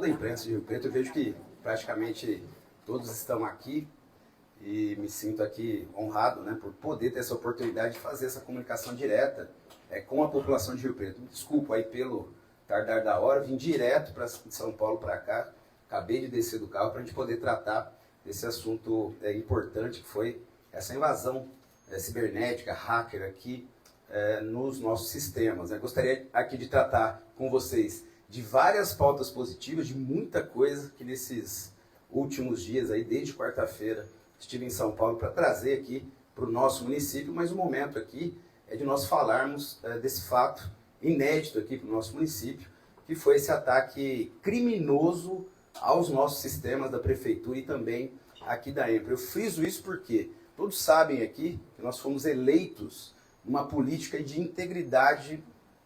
toda a imprensa de Rio Preto. Eu vejo que praticamente todos estão aqui e me sinto aqui honrado, né, por poder ter essa oportunidade de fazer essa comunicação direta com a população de Rio Preto. Me desculpo aí pelo tardar da hora, vim direto de São Paulo para cá, acabei de descer do carro para a gente poder tratar desse assunto importante que foi essa invasão cibernética, hacker aqui nos nossos sistemas. Eu gostaria aqui de tratar com vocês de várias pautas positivas, de muita coisa que nesses últimos dias, aí, desde quarta-feira, estive em São Paulo para trazer aqui para o nosso município, mas o momento aqui é de nós falarmos desse fato inédito aqui para o nosso município, que foi esse ataque criminoso aos nossos sistemas da prefeitura e também aqui da EMPRA. Eu friso isso porque todos sabem aqui que nós fomos eleitos numa política de integridade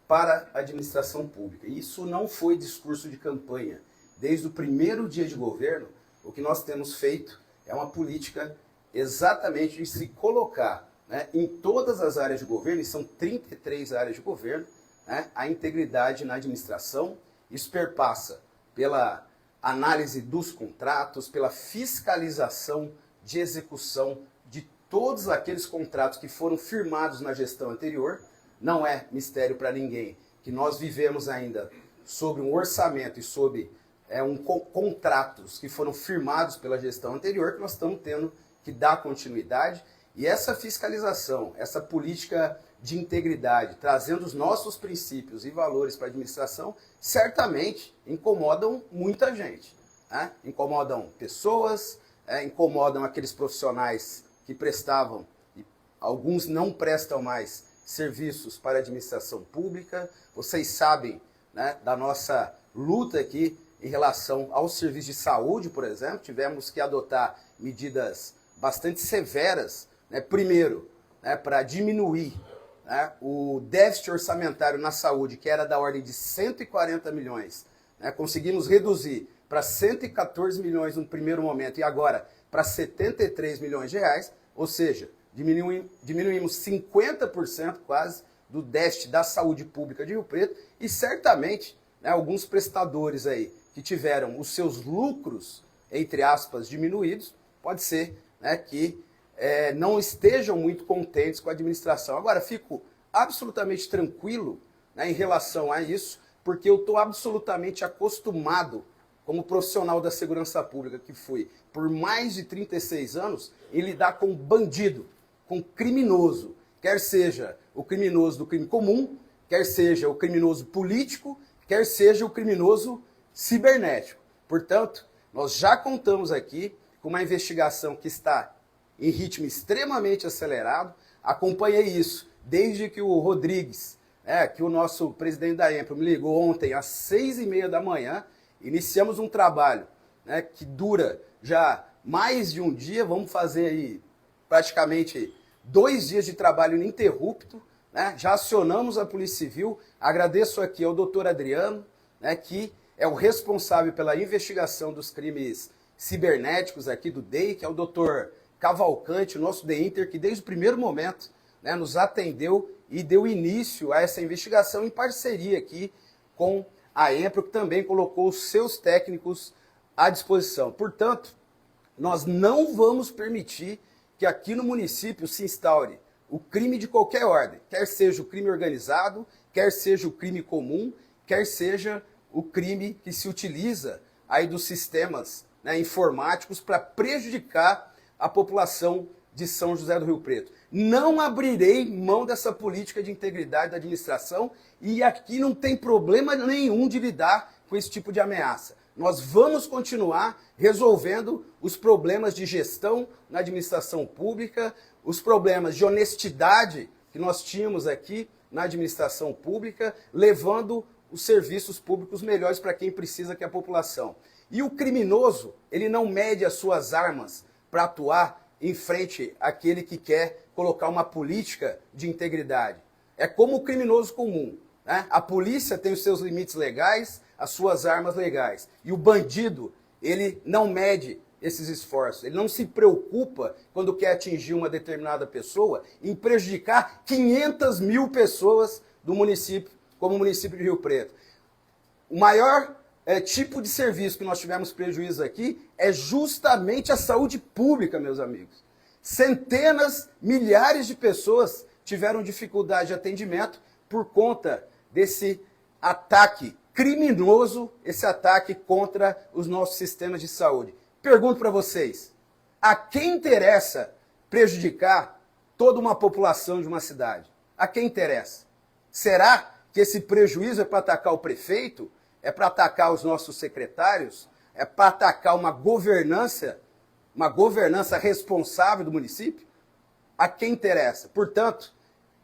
para a administração pública. E isso não foi discurso de campanha. Desde o primeiro dia de governo, o que nós temos feito é uma política exatamente de se colocar, né, em todas as áreas de governo, e são 33 áreas de governo, né, a integridade na administração. Isso perpassa pela análise dos contratos, pela fiscalização de execução de todos aqueles contratos que foram firmados na gestão anterior. Não é mistério para ninguém que nós vivemos ainda sobre um orçamento e sobre contratos que foram firmados pela gestão anterior, que nós estamos tendo que dar continuidade. E essa fiscalização, essa política de integridade, trazendo os nossos princípios e valores para a administração, certamente incomodam muita gente, né? Incomodam pessoas, incomodam aqueles profissionais que prestavam, e alguns não prestam mais serviços para a administração pública. Vocês sabem, né, da nossa luta aqui em relação ao serviço de saúde, por exemplo. Tivemos que adotar medidas bastante severas, né, primeiro, né, para diminuir, né, o déficit orçamentário na saúde, que era da ordem de 140 milhões, né, conseguimos reduzir para 114 milhões no primeiro momento e agora para 73 milhões de reais, ou seja, diminuímos 50% quase do déficit da saúde pública de Rio Preto e certamente, né, alguns prestadores aí que tiveram os seus lucros, entre aspas, diminuídos, pode ser, né, que não estejam muito contentes com a administração. Agora, fico absolutamente tranquilo, né, em relação a isso, porque eu estou absolutamente acostumado, como profissional da segurança pública que fui por mais de 36 anos, em lidar com bandido, com criminoso, quer seja o criminoso do crime comum, quer seja o criminoso político, quer seja o criminoso cibernético. Portanto, nós já contamos aqui com uma investigação que está em ritmo extremamente acelerado. Acompanhei isso desde que o Rodrigues, que o nosso presidente da EMPRA, me ligou ontem às 6h30 da manhã. Iniciamos um trabalho, né, que dura já mais de um dia. Vamos fazer aí praticamente 2 dias de trabalho ininterrupto, né? Já acionamos a Polícia Civil. Agradeço aqui ao doutor Adriano, né, que é o responsável pela investigação dos crimes cibernéticos aqui do DEI, que é o doutor Cavalcante, o nosso DEINTER, que desde o primeiro momento, né, nos atendeu e deu início a essa investigação em parceria aqui com a EMPRA, que também colocou os seus técnicos à disposição. Portanto, nós não vamos permitir que aqui no município se instaure o crime de qualquer ordem, quer seja o crime organizado, quer seja o crime comum, quer seja o crime que se utiliza aí dos sistemas, né, informáticos para prejudicar a população de São José do Rio Preto. Não abrirei mão dessa política de integridade da administração e aqui não tem problema nenhum de lidar com esse tipo de ameaça. Nós vamos continuar resolvendo os problemas de gestão na administração pública, os problemas de honestidade que nós tínhamos aqui na administração pública, levando os serviços públicos melhores para quem precisa, que é a população. E o criminoso, ele não mede as suas armas para atuar em frente àquele que quer colocar uma política de integridade. É como o criminoso comum, né? A polícia tem os seus limites legais, as suas armas legais. E o bandido, ele não mede esses esforços. Ele não se preocupa, quando quer atingir uma determinada pessoa, em prejudicar 500 mil pessoas do município, como o município de Rio Preto. O maior tipo de serviço que nós tivemos prejuízo aqui é justamente a saúde pública, meus amigos. Centenas, milhares de pessoas tiveram dificuldade de atendimento por conta desse ataque criminoso, esse ataque contra os nossos sistemas de saúde. Pergunto para vocês, a quem interessa prejudicar toda uma população de uma cidade? A quem interessa? Será que esse prejuízo é para atacar o prefeito? É para atacar os nossos secretários? É para atacar uma governança responsável do município? A quem interessa? Portanto,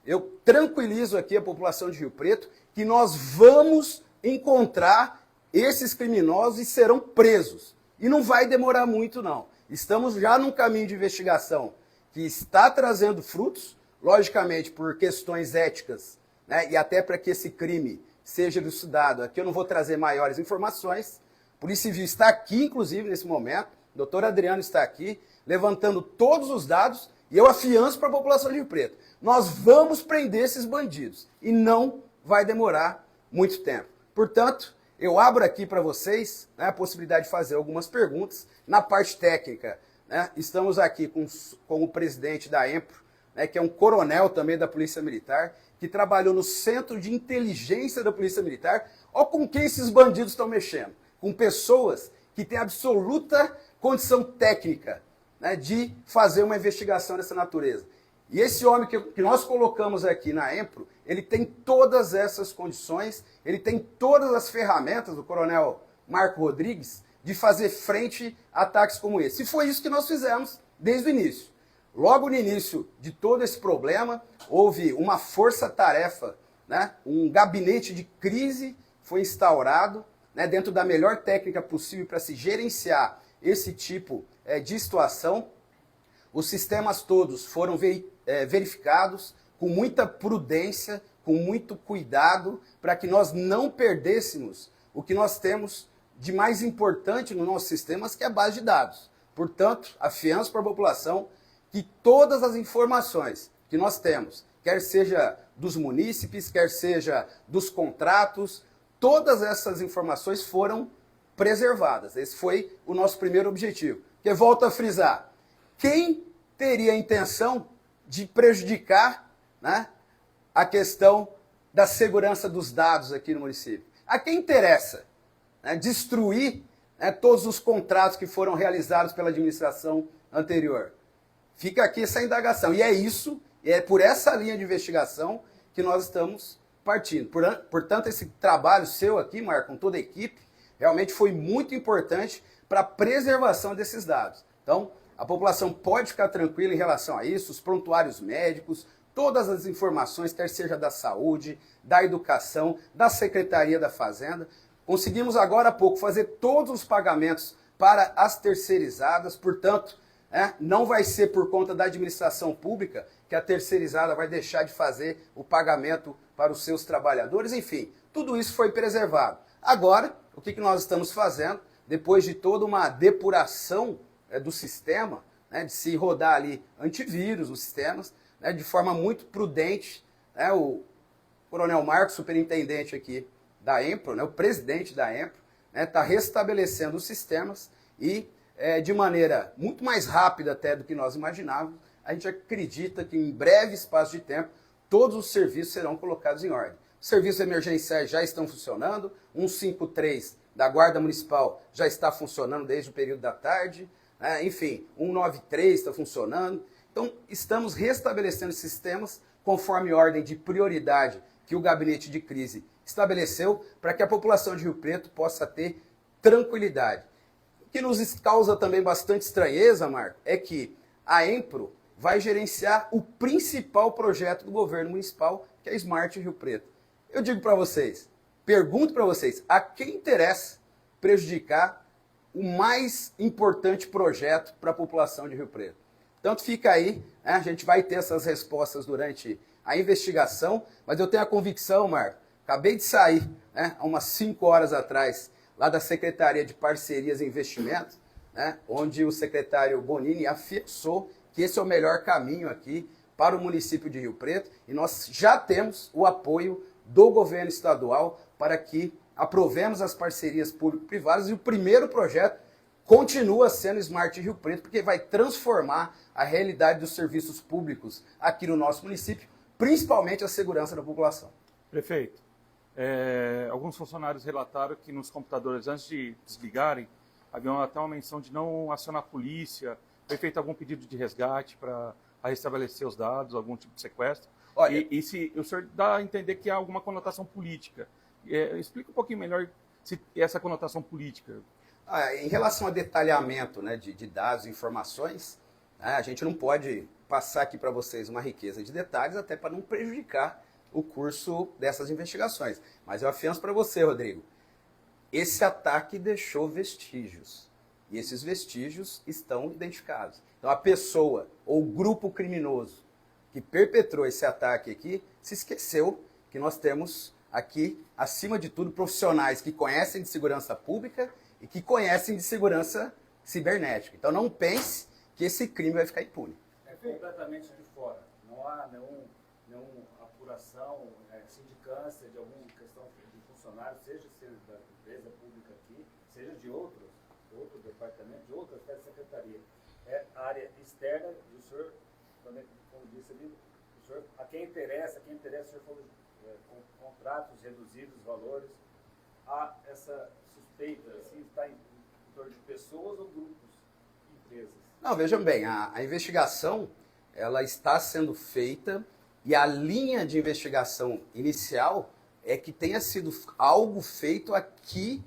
eu tranquilizo aqui a população de Rio Preto que nós vamos encontrar esses criminosos e serão presos. E não vai demorar muito, não. Estamos já num caminho de investigação que está trazendo frutos, logicamente por questões éticas, né, e até para que esse crime seja elucidado. Aqui eu não vou trazer maiores informações. A Polícia Civil está aqui, inclusive, nesse momento. O doutor Adriano está aqui, levantando todos os dados, e eu afianço para a população de Rio Preto. Nós vamos prender esses bandidos, e não vai demorar muito tempo. Portanto, eu abro aqui para vocês, né, a possibilidade de fazer algumas perguntas. Na parte técnica, né, estamos aqui com o presidente da EMPRO, né, que é um coronel também da Polícia Militar, que trabalhou no Centro de Inteligência da Polícia Militar. Olha com quem esses bandidos estão mexendo. Com pessoas que têm absoluta condição técnica, né, de fazer uma investigação dessa natureza. E esse homem que nós colocamos aqui na EMPRO, ele tem todas essas condições, ele tem todas as ferramentas, o coronel Marco Rodrigues, de fazer frente a ataques como esse. E foi isso que nós fizemos desde o início. Logo no início de todo esse problema, houve uma força-tarefa, né? Um gabinete de crise foi instaurado, né, dentro da melhor técnica possível para se gerenciar esse tipo de situação. Os sistemas todos foram verificados com muita prudência, com muito cuidado, para que nós não perdêssemos o que nós temos de mais importante nos nossos sistemas, que é a base de dados. Portanto, afianço para a população que todas as informações que nós temos, quer seja dos munícipes, quer seja dos contratos, todas essas informações foram preservadas. Esse foi o nosso primeiro objetivo. Que volto a frisar, quem teria a intenção de prejudicar, né, a questão da segurança dos dados aqui no município? A quem interessa, né, destruir, né, todos os contratos que foram realizados pela administração anterior? Fica aqui essa indagação. E é isso, é por essa linha de investigação que nós estamos partindo. Portanto, esse trabalho seu aqui, Marco, com toda a equipe, realmente foi muito importante para a preservação desses dados. Então, a população pode ficar tranquila em relação a isso, os prontuários médicos, todas as informações, quer seja da saúde, da educação, da Secretaria da Fazenda. Conseguimos agora há pouco fazer todos os pagamentos para as terceirizadas, portanto, não vai ser por conta da administração pública que a terceirizada vai deixar de fazer o pagamento para os seus trabalhadores. Enfim, tudo isso foi preservado. Agora, o que nós estamos fazendo, depois de toda uma depuração do sistema, né, de se rodar ali antivírus nos sistemas, né, de forma muito prudente, né, o coronel Marcos, superintendente aqui da EMPRO, né, o presidente da EMPRO, está restabelecendo os sistemas e de maneira muito mais rápida até do que nós imaginávamos. A gente acredita que em breve espaço de tempo todos os serviços serão colocados em ordem. Os serviços emergenciais já estão funcionando, 153 da Guarda Municipal já está funcionando desde o período da tarde, enfim, 193 está funcionando. Então, estamos restabelecendo sistemas conforme ordem de prioridade que o gabinete de crise estabeleceu para que a população de Rio Preto possa ter tranquilidade. O que nos causa também bastante estranheza, Marco, é que a EMPRO vai gerenciar o principal projeto do governo municipal, que é a Smart Rio Preto. Eu digo para vocês, pergunto para vocês, a quem interessa prejudicar o mais importante projeto para a população de Rio Preto? Tanto fica aí, né, a gente vai ter essas respostas durante a investigação, mas eu tenho a convicção, Marco, acabei de sair, né, há umas 5 horas atrás, lá da Secretaria de Parcerias e Investimentos, né, onde o secretário Bonini afirmou que esse é o melhor caminho aqui para o município de Rio Preto, e nós já temos o apoio do governo estadual para que aprovemos as parcerias público-privadas e o primeiro projeto continua sendo Smart Rio Preto, porque vai transformar a realidade dos serviços públicos aqui no nosso município, principalmente a segurança da população. Prefeito, alguns funcionários relataram que nos computadores, antes de desligarem, havia até uma menção de não acionar a polícia, foi feito algum pedido de resgate para restabelecer os dados, algum tipo de sequestro. Olha, E se o senhor dá a entender que há alguma conotação política. Explica um pouquinho melhor essa conotação política. Em relação a detalhamento, né, de dados e informações, né, a gente não pode passar aqui para vocês uma riqueza de detalhes, até para não prejudicar o curso dessas investigações. Mas eu afianço para você, Rodrigo, esse ataque deixou vestígios. E esses vestígios estão identificados. Então a pessoa ou o grupo criminoso que perpetrou esse ataque aqui se esqueceu que nós temos aqui, acima de tudo, profissionais que conhecem de segurança pública e que conhecem de segurança cibernética. Então não pense que esse crime vai ficar impune. É completamente de fora. Não há nenhuma apuração, sindicância de alguma questão de funcionário, seja da empresa pública aqui, seja de outro departamento, de outra secretaria. É a área externa e o senhor, como disse ali, o senhor, a quem interessa, o senhor falou com contratos reduzidos, valores, há essa suspeita, assim, está em torno de pessoas ou grupos, empresas? Não, vejam bem, a investigação ela está sendo feita e a linha de investigação inicial é que tenha sido algo feito aqui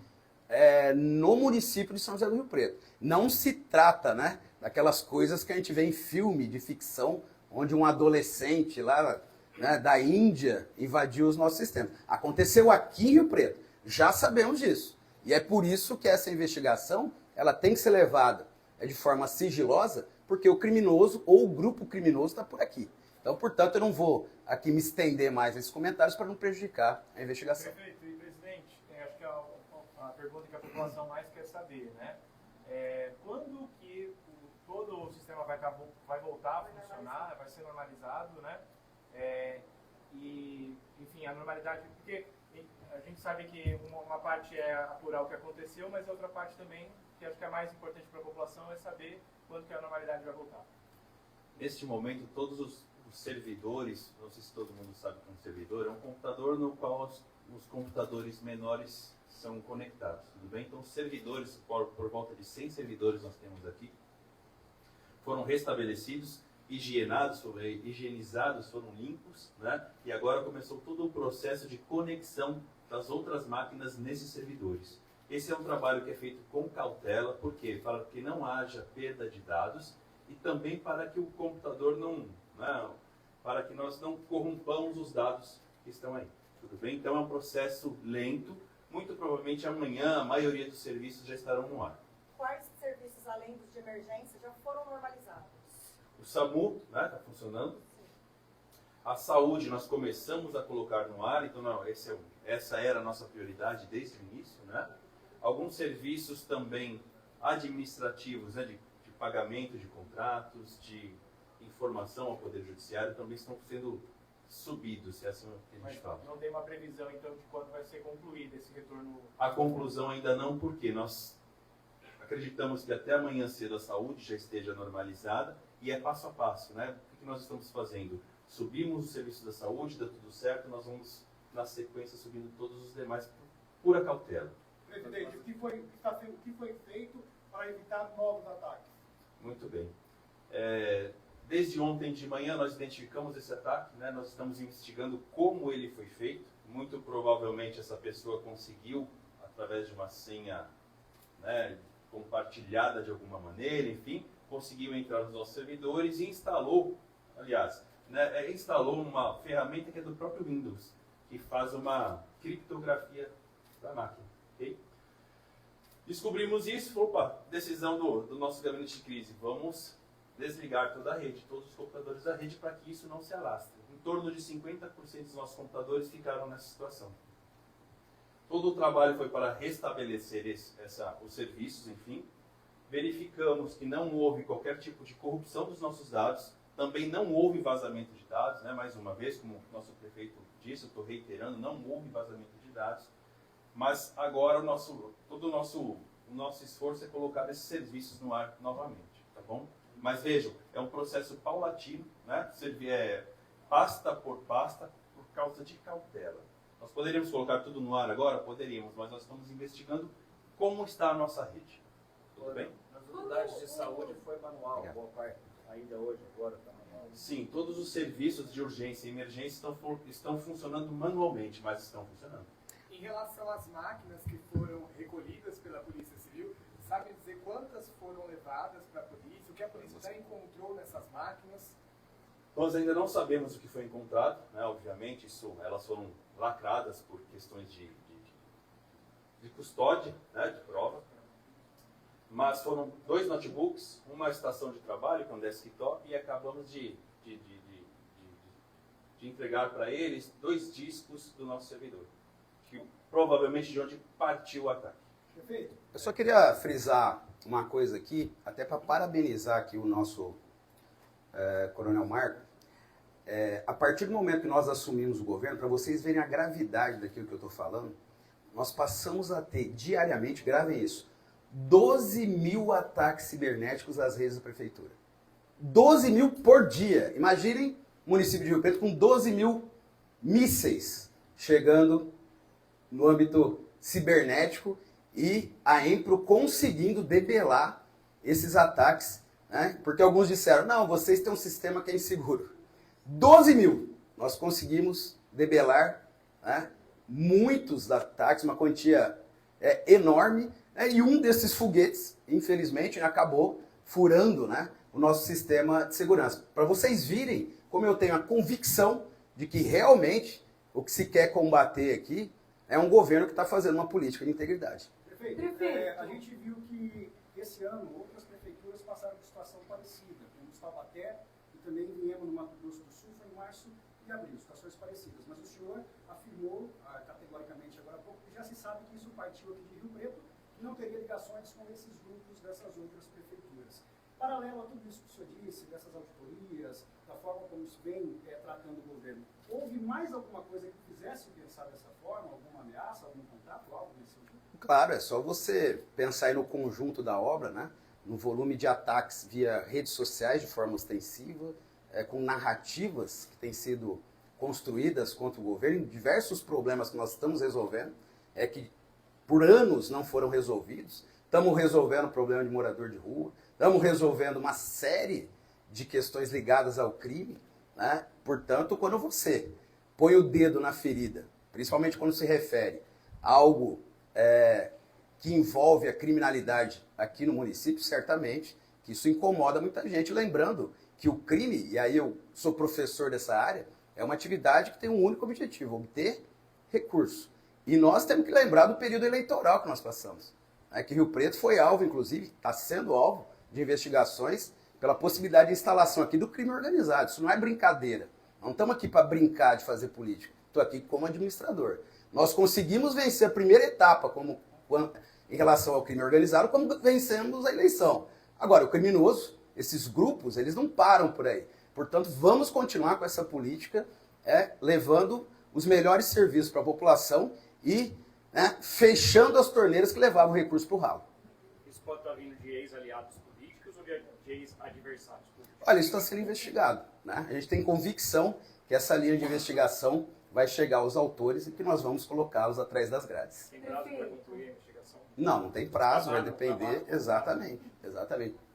no município de São José do Rio Preto. Não se trata, né, daquelas coisas que a gente vê em filme de ficção, onde um adolescente lá, né, da Índia invadiu os nossos sistemas. Aconteceu aqui em Rio Preto, já sabemos disso. E é por isso que essa investigação ela tem que ser levada de forma sigilosa, porque o criminoso ou o grupo criminoso está por aqui. Então, portanto, eu não vou aqui me estender mais nesses comentários para não prejudicar a investigação. Prefeito e presidente, acho que é a pergunta que a população mais quer saber, né? Quando que todo o sistema vai voltar a funcionar, vai ser normalizado, né? E, enfim, a normalidade, porque a gente sabe que uma parte é apurar o que aconteceu, mas a outra parte também, que acho que é mais importante para a população, é saber quando que a normalidade vai voltar. Neste momento, todos os servidores, não sei se todo mundo sabe que é um servidor, é um computador no qual os computadores menores são conectados, tudo bem? Então, os servidores, por volta de 100 servidores nós temos aqui, foram restabelecidos, higienizados, foram limpos, né? E agora começou todo o processo de conexão das outras máquinas nesses servidores. Esse é um trabalho que é feito com cautela, por quê? Para que não haja perda de dados e também para que o computador para que nós não corrompamos os dados que estão aí, tudo bem? Então é um processo lento, muito provavelmente amanhã a maioria dos serviços já estarão no ar. Quais serviços, além dos de emergência, já foram normalizados? O SAMU está funcionando. A saúde nós começamos a colocar no ar, então essa era a nossa prioridade desde o início, né? Alguns serviços também administrativos, né, de pagamento de contratos, de informação ao Poder Judiciário, também estão sendo subidos, se é assim que a gente fala. Não tem uma previsão, então, de quando vai ser concluído esse retorno? A conclusão ainda não, porque nós acreditamos que até amanhã cedo a saúde já esteja normalizada e é passo a passo, né? O que nós estamos fazendo? Subimos o serviço da saúde, dá tudo certo, nós vamos, na sequência, subindo todos os demais por pura cautela. Presidente, o que foi feito para evitar novos ataques? Muito bem. Desde ontem de manhã nós identificamos esse ataque, né? Nós estamos investigando como ele foi feito. Muito provavelmente essa pessoa conseguiu, através de uma senha, né, compartilhada de alguma maneira, enfim, conseguiu entrar nos nossos servidores e instalou, instalou uma ferramenta que é do próprio Windows, que faz uma criptografia da máquina. Okay? Descobrimos isso, decisão do nosso gabinete de crise, vamos desligar toda a rede, todos os computadores da rede, para que isso não se alastre. Em torno de 50% dos nossos computadores ficaram nessa situação. Todo o trabalho foi para restabelecer os serviços, enfim. Verificamos que não houve qualquer tipo de corrupção dos nossos dados, também não houve vazamento de dados, né? Mais uma vez, como o nosso prefeito disse, eu estou reiterando, não houve vazamento de dados. Mas agora todo o nosso esforço é colocar esses serviços no ar novamente, tá bom? Mas vejam, é um processo paulatino, né? Pasta por pasta, por causa de cautela. Nós poderíamos colocar tudo no ar agora? Poderíamos, mas nós estamos investigando como está a nossa rede. Tudo bem? Nas unidades de saúde foi manual, boa parte. Ainda hoje, agora está manual. Sim, todos os serviços de urgência e emergência estão funcionando manualmente, mas estão funcionando. Em relação às máquinas que foram recolhidas pela Polícia Civil, sabe dizer quantas foram levadas para a polícia? O que a polícia já encontrou nessas máquinas? Nós ainda não sabemos o que foi encontrado, né? Obviamente, elas foram lacradas por questões de custódia, né? De prova. Mas foram 2 notebooks, uma estação de trabalho, que é um desktop, e acabamos de entregar para eles 2 discos do nosso servidor, que provavelmente de onde partiu o ataque. Perfeito. Eu só queria frisar uma coisa aqui, até para parabenizar aqui o nosso Coronel Marco. A partir do momento que nós assumimos o governo, para vocês verem a gravidade daquilo que eu estou falando, nós passamos a ter diariamente, gravem isso, 12 mil ataques cibernéticos às redes da prefeitura. 12 mil por dia. Imaginem o município de Rio Preto com 12 mil mísseis chegando no âmbito cibernético e a Empro conseguindo debelar esses ataques, né? Porque alguns disseram, não, vocês têm um sistema que é inseguro. 12 mil nós conseguimos debelar, né? Muitos ataques, uma quantia enorme, né? E um desses foguetes, infelizmente, acabou furando, né, o nosso sistema de segurança. Para vocês virem como eu tenho a convicção de que realmente o que se quer combater aqui é um governo que está fazendo uma política de integridade. Prefeito, a gente viu que esse ano outras prefeituras passaram por situação parecida, como Taubaté e também viemos no Mato Grosso do Sul, foi em março e abril, situações parecidas. Mas o senhor afirmou categoricamente agora há pouco que já se sabe que isso partiu aqui de Rio Preto, que não teria ligações com esses grupos dessas outras prefeituras. Paralelo a tudo isso que o senhor disse, dessas auditorias, da forma como isso vem tratando o governo, houve mais alguma coisa que fizesse pensar dessa forma, alguma ameaça, algum contrato, algo nesse sentido? Claro, é só você pensar aí no conjunto da obra, né? No volume de ataques via redes sociais de forma ostensiva, com narrativas que têm sido construídas contra o governo, diversos problemas que nós estamos resolvendo, que por anos não foram resolvidos. Estamos resolvendo o problema de morador de rua, estamos resolvendo uma série de questões ligadas ao crime, né? Portanto, quando você põe o dedo na ferida, principalmente quando se refere a algo que envolve a criminalidade aqui no município, certamente que isso incomoda muita gente. Lembrando que o crime, e aí eu sou professor dessa área, é uma atividade que tem um único objetivo, obter recurso. E nós temos que lembrar do período eleitoral que nós passamos. Que Rio Preto foi alvo, inclusive, está sendo alvo de investigações pela possibilidade de instalação aqui do crime organizado. Isso não é brincadeira. Não estamos aqui para brincar de fazer política. Estou aqui como administrador. Nós conseguimos vencer a primeira etapa em relação ao crime organizado, como vencemos a eleição. Agora, o criminoso, esses grupos, eles não param por aí. Portanto, vamos continuar com essa política, levando os melhores serviços para a população e fechando as torneiras que levavam o recurso para o ralo. Isso pode estar vindo de ex-aliados políticos ou de ex-adversários políticos? Olha, isso está sendo investigado, né? A gente tem convicção que essa linha de investigação vai chegar aos autores e que nós vamos colocá-los atrás das grades. Tem prazo para concluir a investigação? Não tem prazo, vai depender, exatamente.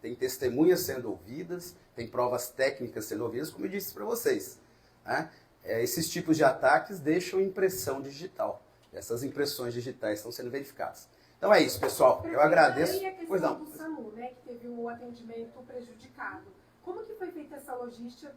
Tem testemunhas sendo ouvidas, tem provas técnicas sendo ouvidas, como eu disse para vocês. Né? Esses tipos de ataques deixam impressão digital. Essas impressões digitais estão sendo verificadas. Então é isso, pessoal. Eu agradeço. E a questão do SAMU, né, que teve um atendimento prejudicado. Como que foi feita essa logística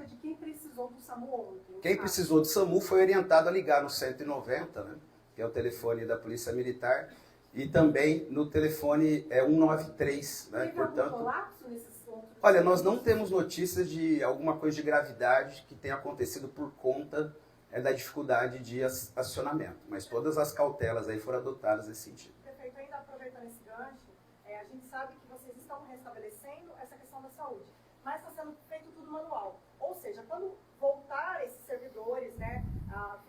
de quem precisou do SAMU ontem? Quem precisou do SAMU foi orientado a ligar no 190, né, que é o telefone da Polícia Militar, e também no telefone 193. Né, teve algum colapso nesses outros? Olha, nós não temos notícias de alguma coisa de gravidade que tenha acontecido por conta da dificuldade de acionamento, mas todas as cautelas aí foram adotadas nesse sentido. Prefeito, ainda aproveitando esse gancho, a gente sabe que vocês estão restabelecendo essa questão da saúde, mas está sendo feito tudo manual. Ou seja, quando voltar esses servidores, né,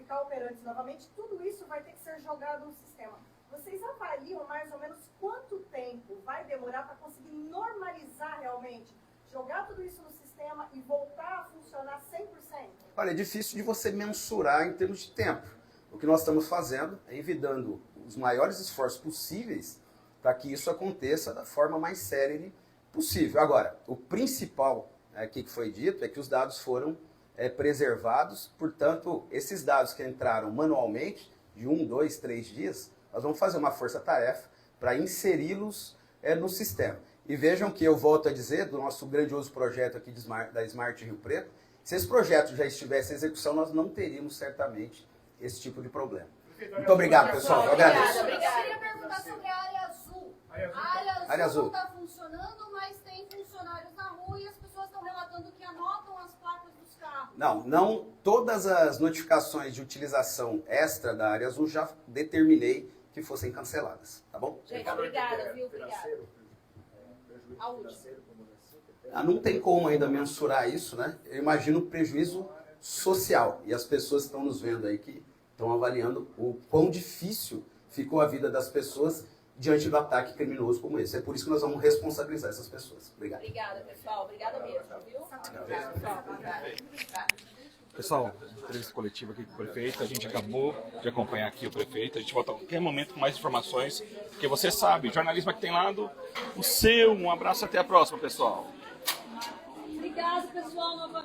ficar operantes novamente, tudo isso vai ter que ser jogado no sistema. Vocês avaliam mais ou menos quanto tempo vai demorar para conseguir normalizar realmente, jogar tudo isso no sistema e voltar a funcionar 100%? Olha, é difícil de você mensurar em termos de tempo. O que nós estamos fazendo é envidando os maiores esforços possíveis para que isso aconteça da forma mais célere possível. Agora, o principal que foi dito é que os dados foram preservados, portanto, esses dados que entraram manualmente, de 1, 2, 3 dias, nós vamos fazer uma força-tarefa para inseri-los no sistema. E vejam que eu volto a dizer, do nosso grandioso projeto aqui da Smart Rio Preto, se esse projeto já estivesse em execução, nós não teríamos certamente esse tipo de problema. Muito obrigado, pessoal. Eu agradeço. Eu queria perguntar sobre a área azul. A área azul não está funcionando, mas tem funcionários na rua e as pessoas estão relatando que anotam as placas dos carros. Não todas as notificações de utilização extra da área azul já determinei que fossem canceladas, tá bom? Gente, obrigada, viu? Obrigada. A última. Não tem como ainda mensurar isso, né? Eu imagino o prejuízo social. E as pessoas que estão nos vendo aí que estão avaliando o quão difícil ficou a vida das pessoas diante do ataque criminoso como esse. É por isso que nós vamos responsabilizar essas pessoas. Obrigado. Obrigada, pessoal. Obrigada mesmo, viu? Pessoal, entrevista coletiva aqui com o prefeito. A gente acabou de acompanhar aqui o prefeito. A gente volta a qualquer momento com mais informações, porque você sabe, jornalismo aqui tem lado o seu. Um abraço, até a próxima, pessoal. Obrigada, pessoal, novamente.